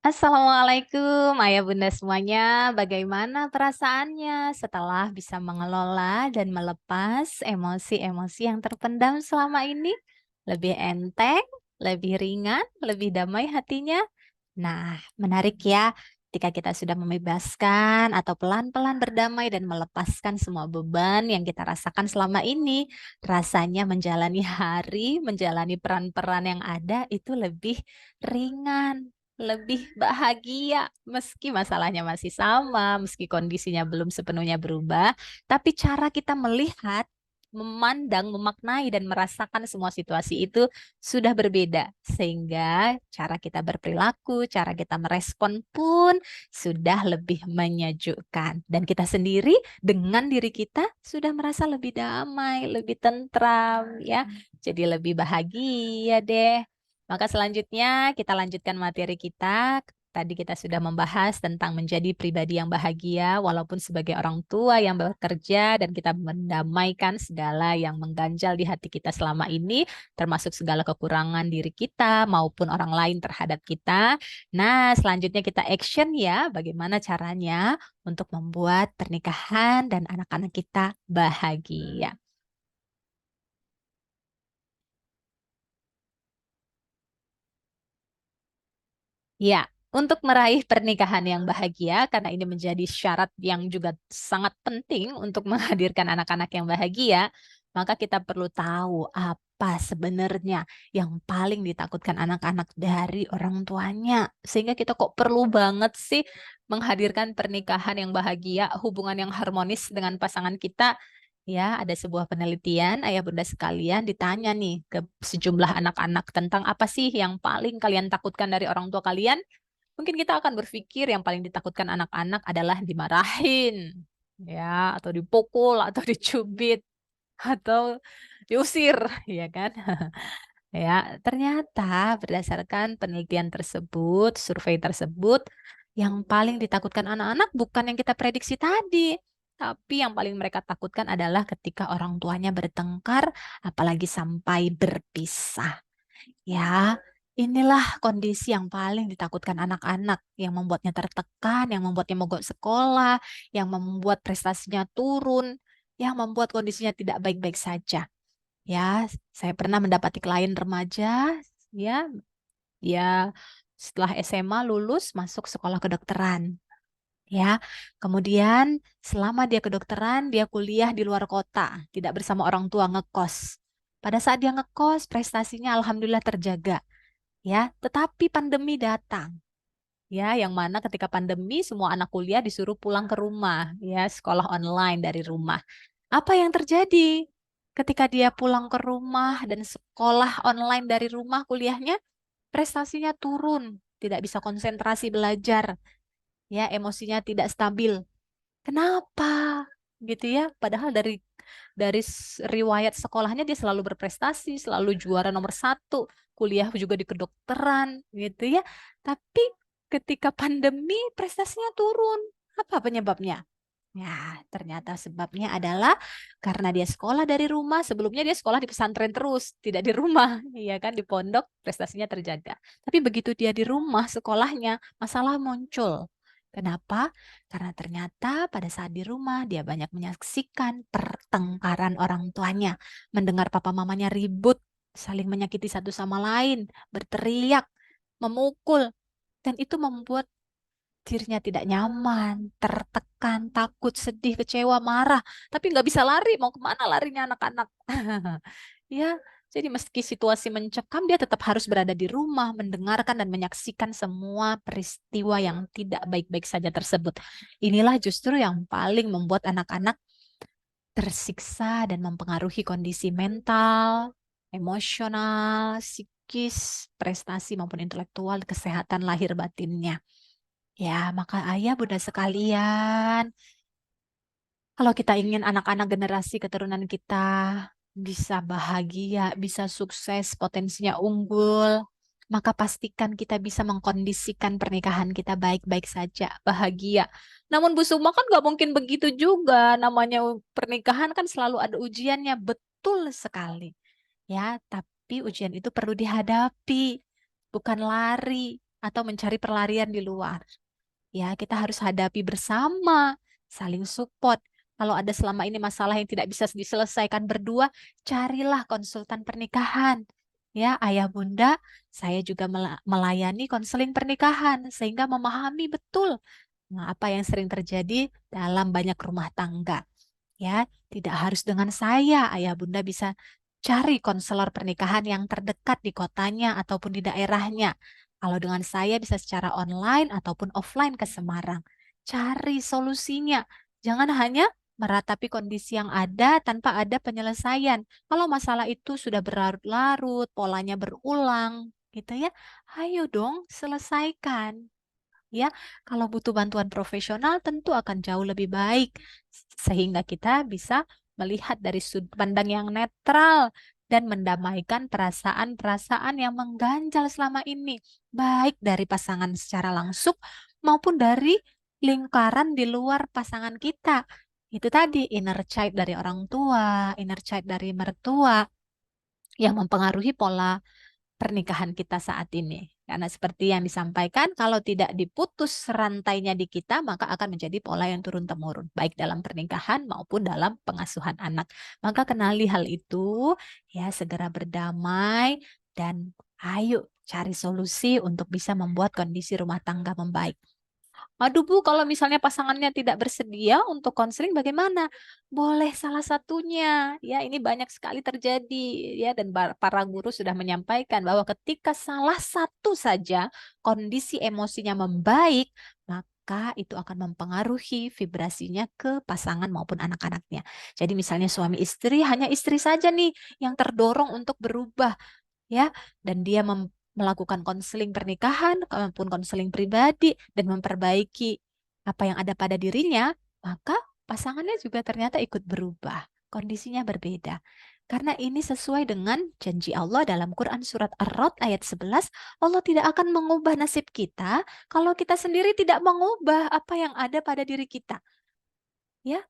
Assalamualaikum ayah bunda semuanya. Bagaimana perasaannya setelah bisa mengelola dan melepas emosi-emosi yang terpendam selama ini? Lebih enteng, lebih ringan, lebih damai hatinya? Nah, menarik ya. Ketika kita sudah membebaskan atau pelan-pelan berdamai dan melepaskan semua beban yang kita rasakan selama ini, rasanya menjalani hari, menjalani peran-peran yang ada itu lebih ringan, lebih bahagia. Meski masalahnya masih sama, meski kondisinya belum sepenuhnya berubah, tapi cara kita melihat, memandang, memaknai, dan merasakan semua situasi itu sudah berbeda, sehingga cara kita berperilaku, cara kita merespon pun sudah lebih menyejukkan. Dan kita sendiri dengan diri kita sudah merasa lebih damai, lebih tentram, ya. Jadi lebih bahagia deh. Maka selanjutnya kita lanjutkan materi kita. Tadi kita sudah membahas tentang menjadi pribadi yang bahagia walaupun sebagai orang tua yang bekerja dan kita mendamaikan segala yang mengganjal di hati kita selama ini termasuk segala kekurangan diri kita maupun orang lain terhadap kita. Nah, selanjutnya kita action ya, bagaimana caranya untuk membuat pernikahan dan anak-anak kita bahagia. Ya, untuk meraih pernikahan yang bahagia, karena ini menjadi syarat yang juga sangat penting untuk menghadirkan anak-anak yang bahagia, maka kita perlu tahu apa sebenarnya yang paling ditakutkan anak-anak dari orang tuanya. Sehingga kita kok perlu banget sih menghadirkan pernikahan yang bahagia, hubungan yang harmonis dengan pasangan kita. Ya, ada sebuah penelitian, ayah bunda sekalian ditanya nih ke sejumlah anak-anak tentang apa sih yang paling kalian takutkan dari orang tua kalian. Mungkin kita akan berpikir yang paling ditakutkan anak-anak adalah dimarahin, ya, atau dipukul, atau dicubit, atau diusir, ya kan? Ya, ternyata berdasarkan penelitian tersebut, survei tersebut, yang paling ditakutkan anak-anak bukan yang kita prediksi tadi, tapi yang paling mereka takutkan adalah ketika orang tuanya bertengkar, apalagi sampai berpisah. Ya, inilah kondisi yang paling ditakutkan anak-anak, yang membuatnya tertekan, yang membuatnya mogok sekolah, yang membuat prestasinya turun, yang membuat kondisinya tidak baik-baik saja. Ya, saya pernah mendapati klien remaja, ya, dia setelah SMA lulus masuk sekolah kedokteran. Ya, kemudian selama dia kedokteran, dia kuliah di luar kota, tidak bersama orang tua, ngekos. Pada saat dia ngekos, prestasinya alhamdulillah terjaga. Ya, tetapi pandemi datang. Ya, yang mana ketika pandemi semua anak kuliah disuruh pulang ke rumah, ya, sekolah online dari rumah. Apa yang terjadi? Ketika dia pulang ke rumah dan sekolah online dari rumah kuliahnya, prestasinya turun, tidak bisa konsentrasi belajar, ya, emosinya tidak stabil. Kenapa? Gitu ya. Padahal dari riwayat sekolahnya dia selalu berprestasi, selalu juara nomor satu, kuliah juga di kedokteran, gitu ya. Tapi ketika pandemi prestasinya turun. Apa penyebabnya? Ya, ternyata sebabnya adalah karena dia sekolah dari rumah. Sebelumnya dia sekolah di pesantren terus, tidak di rumah, iya kan, di pondok prestasinya terjaga. Tapi begitu dia di rumah sekolahnya, masalah muncul. Kenapa? Karena ternyata pada saat di rumah dia banyak menyaksikan pertengkaran orang tuanya, mendengar papa mamanya ribut, saling menyakiti satu sama lain, berteriak, memukul, dan itu membuat dirinya tidak nyaman, tertekan, takut, sedih, kecewa, marah. Tapi nggak bisa lari, mau kemana larinya anak-anak? Ya, jadi meski situasi mencekam, dia tetap harus berada di rumah, mendengarkan dan menyaksikan semua peristiwa yang tidak baik-baik saja tersebut. Inilah justru yang paling membuat anak-anak tersiksa dan mempengaruhi kondisi mental, emosional, psikis, prestasi maupun intelektual, kesehatan lahir batinnya. Ya, maka ayah bunda sekalian, kalau kita ingin anak-anak generasi keturunan kita bisa bahagia, bisa sukses, potensinya unggul, maka pastikan kita bisa mengkondisikan pernikahan kita baik-baik saja, bahagia. Namun Bu Sukma kan nggak mungkin begitu juga. Namanya pernikahan kan selalu ada ujiannya, betul sekali. Ya, tapi ujian itu perlu dihadapi, bukan lari. atau mencari pelarian di luar. Ya, kita harus hadapi bersama, saling support. Kalau ada selama ini masalah yang tidak bisa diselesaikan berdua, carilah konsultan pernikahan. Ya, ayah bunda, saya juga melayani konseling pernikahan sehingga memahami betul apa yang sering terjadi dalam banyak rumah tangga. Ya, tidak harus dengan saya, ayah bunda bisa cari konselor pernikahan yang terdekat di kotanya ataupun di daerahnya. Kalau dengan saya bisa secara online ataupun offline ke Semarang. Cari solusinya. Jangan hanya meratapi kondisi yang ada tanpa ada penyelesaian. Kalau masalah itu sudah berlarut-larut, polanya berulang, gitu ya. Ayo dong, selesaikan. Ya, kalau butuh bantuan profesional tentu akan jauh lebih baik sehingga kita bisa melihat dari sudut pandang yang netral dan mendamaikan perasaan-perasaan yang mengganjal selama ini, baik dari pasangan secara langsung maupun dari lingkaran di luar pasangan kita. Itu tadi inner child dari orang tua, inner child dari mertua yang mempengaruhi pola pernikahan kita saat ini. Karena seperti yang disampaikan, kalau tidak diputus rantainya di kita, maka akan menjadi pola yang turun-temurun, baik dalam pernikahan maupun dalam pengasuhan anak. Maka kenali hal itu, ya segera berdamai, dan ayo cari solusi untuk bisa membuat kondisi rumah tangga membaik. Aduh Bu, kalau misalnya pasangannya tidak bersedia untuk konseling bagaimana? Boleh salah satunya. Ya, ini banyak sekali terjadi ya dan para guru sudah menyampaikan bahwa ketika salah satu saja kondisi emosinya membaik, maka itu akan mempengaruhi vibrasinya ke pasangan maupun anak-anaknya. Jadi misalnya suami istri, hanya istri saja nih yang terdorong untuk berubah ya, dan dia melakukan konseling pernikahan maupun konseling pribadi dan memperbaiki apa yang ada pada dirinya, maka pasangannya juga ternyata ikut berubah. Kondisinya berbeda. Karena ini sesuai dengan janji Allah dalam Quran surat Ar-Rod ayat 11, Allah tidak akan mengubah nasib kita kalau kita sendiri tidak mengubah apa yang ada pada diri kita. Ya,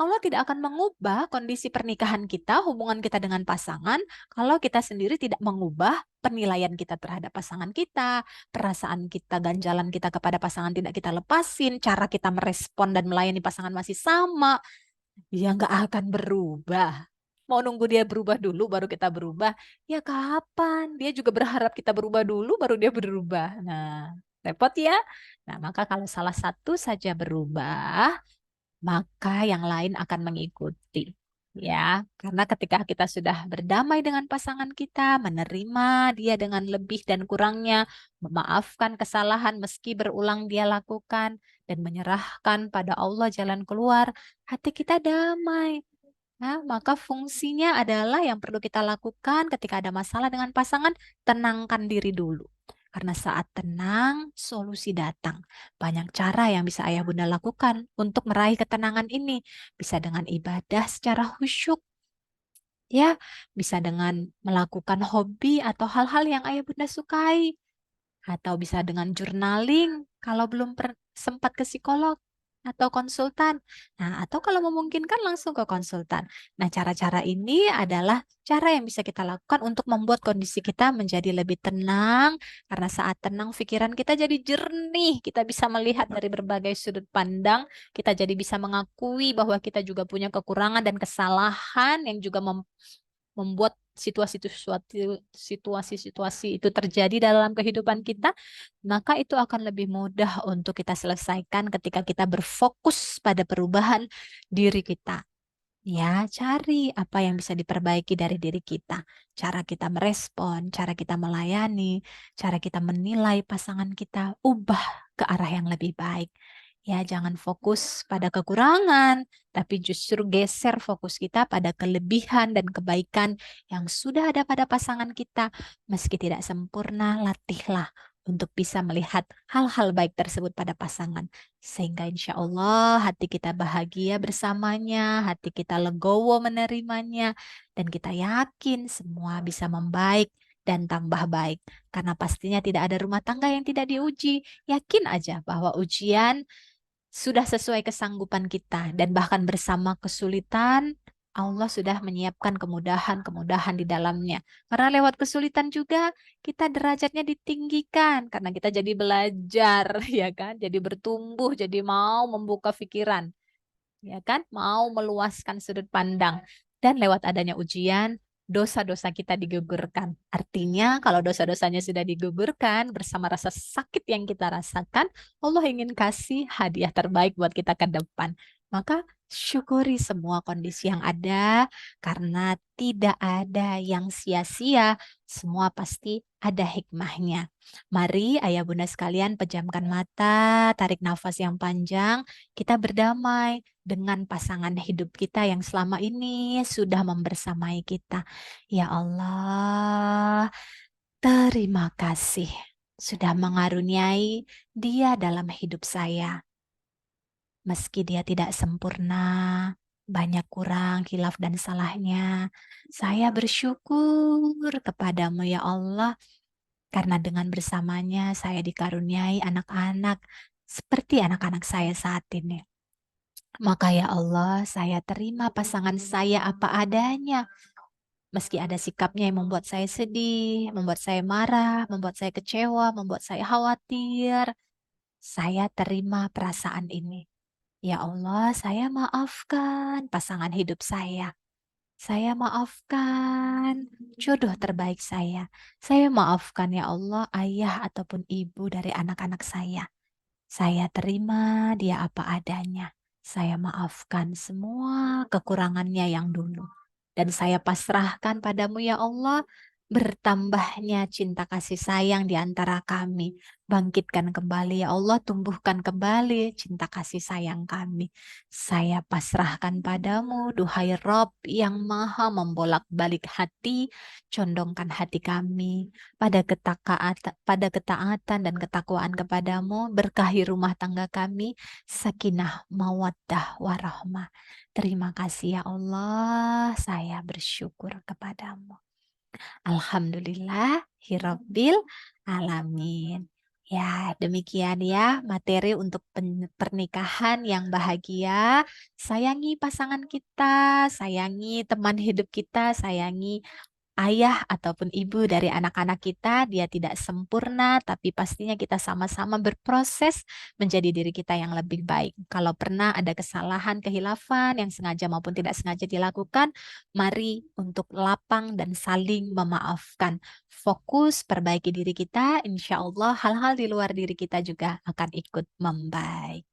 Allah tidak akan mengubah kondisi pernikahan kita, hubungan kita dengan pasangan, kalau kita sendiri tidak mengubah penilaian kita terhadap pasangan kita, perasaan kita, ganjalan kita kepada pasangan tidak kita lepasin, cara kita merespon dan melayani pasangan masih sama, dia nggak akan berubah. Mau nunggu dia berubah dulu baru kita berubah, ya kapan? Dia juga berharap kita berubah dulu baru dia berubah. Nah, repot ya. Nah, maka kalau salah satu saja berubah, maka yang lain akan mengikuti. Ya, karena ketika kita sudah berdamai dengan pasangan kita, menerima dia dengan lebih dan kurangnya, memaafkan kesalahan meski berulang dia lakukan, dan menyerahkan pada Allah jalan keluar, hati kita damai. Nah, maka fungsinya adalah yang perlu kita lakukan ketika ada masalah dengan pasangan, tenangkan diri dulu. Karena saat tenang, solusi datang. Banyak cara yang bisa ayah bunda lakukan untuk meraih ketenangan ini. Bisa dengan ibadah secara khusyuk, ya, bisa dengan melakukan hobi atau hal-hal yang ayah bunda sukai, atau bisa dengan journaling kalau belum sempat ke psikolog atau konsultan. Nah, atau kalau memungkinkan langsung ke konsultan. Nah, cara-cara ini adalah cara yang bisa kita lakukan untuk membuat kondisi kita menjadi lebih tenang, karena saat tenang pikiran kita jadi jernih, kita bisa melihat dari berbagai sudut pandang, kita jadi bisa mengakui bahwa kita juga punya kekurangan dan kesalahan yang juga membuat situasi-situasi itu terjadi dalam kehidupan kita, maka itu akan lebih mudah untuk kita selesaikan ketika kita berfokus pada perubahan diri kita. Ya, cari apa yang bisa diperbaiki dari diri kita. Cara kita merespon, cara kita melayani, cara kita menilai pasangan kita, ubah ke arah yang lebih baik. Ya, jangan fokus pada kekurangan, tapi justru geser fokus kita pada kelebihan dan kebaikan yang sudah ada pada pasangan kita. Meski tidak sempurna, latihlah untuk bisa melihat hal-hal baik tersebut pada pasangan. Sehingga insya Allah hati kita bahagia bersamanya, hati kita legowo menerimanya, dan kita yakin semua bisa membaik dan tambah baik. Karena pastinya tidak ada rumah tangga yang tidak diuji. Yakin aja bahwa ujian sudah sesuai kesanggupan kita dan bahkan bersama kesulitan, Allah sudah menyiapkan kemudahan-kemudahan di dalamnya. Karena lewat kesulitan juga kita derajatnya ditinggikan karena kita jadi belajar, ya kan? Jadi bertumbuh, jadi mau membuka pikiran, ya kan? Mau meluaskan sudut pandang. Dan lewat adanya ujian, dosa-dosa kita digugurkan. Artinya, kalau dosa-dosanya sudah digugurkan bersama rasa sakit yang kita rasakan, Allah ingin kasih hadiah terbaik buat kita ke depan. Maka syukuri semua kondisi yang ada, karena tidak ada yang sia-sia, semua pasti ada hikmahnya. Mari ayah bunda sekalian pejamkan mata, tarik nafas yang panjang, kita berdamai dengan pasangan hidup kita yang selama ini sudah membersamai kita. Ya Allah, terima kasih sudah mengaruniai dia dalam hidup saya. Meski dia tidak sempurna, banyak kurang, hilaf dan salahnya, saya bersyukur kepadamu ya Allah, karena dengan bersamanya saya dikaruniai anak-anak seperti anak-anak saya saat ini. Maka ya Allah, saya terima pasangan saya apa adanya. Meski ada sikapnya yang membuat saya sedih, membuat saya marah, membuat saya kecewa, membuat saya khawatir. Saya terima perasaan ini. Ya Allah, saya maafkan pasangan hidup saya. Saya maafkan jodoh terbaik saya. Saya maafkan ya Allah, ayah ataupun ibu dari anak-anak saya. Saya terima dia apa adanya. Saya maafkan semua kekurangannya yang dulu. Dan saya pasrahkan padamu ya Allah, bertambahnya cinta kasih sayang di antara kami. Bangkitkan kembali ya Allah, tumbuhkan kembali cinta kasih sayang kami. Saya pasrahkan padamu, duhai Rob yang maha membolak-balik hati, condongkan hati kami pada ketaatan dan ketakwaan kepadamu, berkahi rumah tangga kami, sakinah, mawaddah, warahmah. Terima kasih ya Allah, saya bersyukur kepadamu. Alhamdulillah, Hirobbil Alamin. Ya, demikian ya materi untuk pernikahan yang bahagia. Sayangi pasangan kita, sayangi teman hidup kita, sayangi ayah ataupun ibu dari anak-anak kita. Dia tidak sempurna, tapi pastinya kita sama-sama berproses menjadi diri kita yang lebih baik. Kalau pernah ada kesalahan, kehilafan yang sengaja maupun tidak sengaja dilakukan, mari untuk lapang dan saling memaafkan. Fokus perbaiki diri kita, insya Allah hal-hal di luar diri kita juga akan ikut membaik.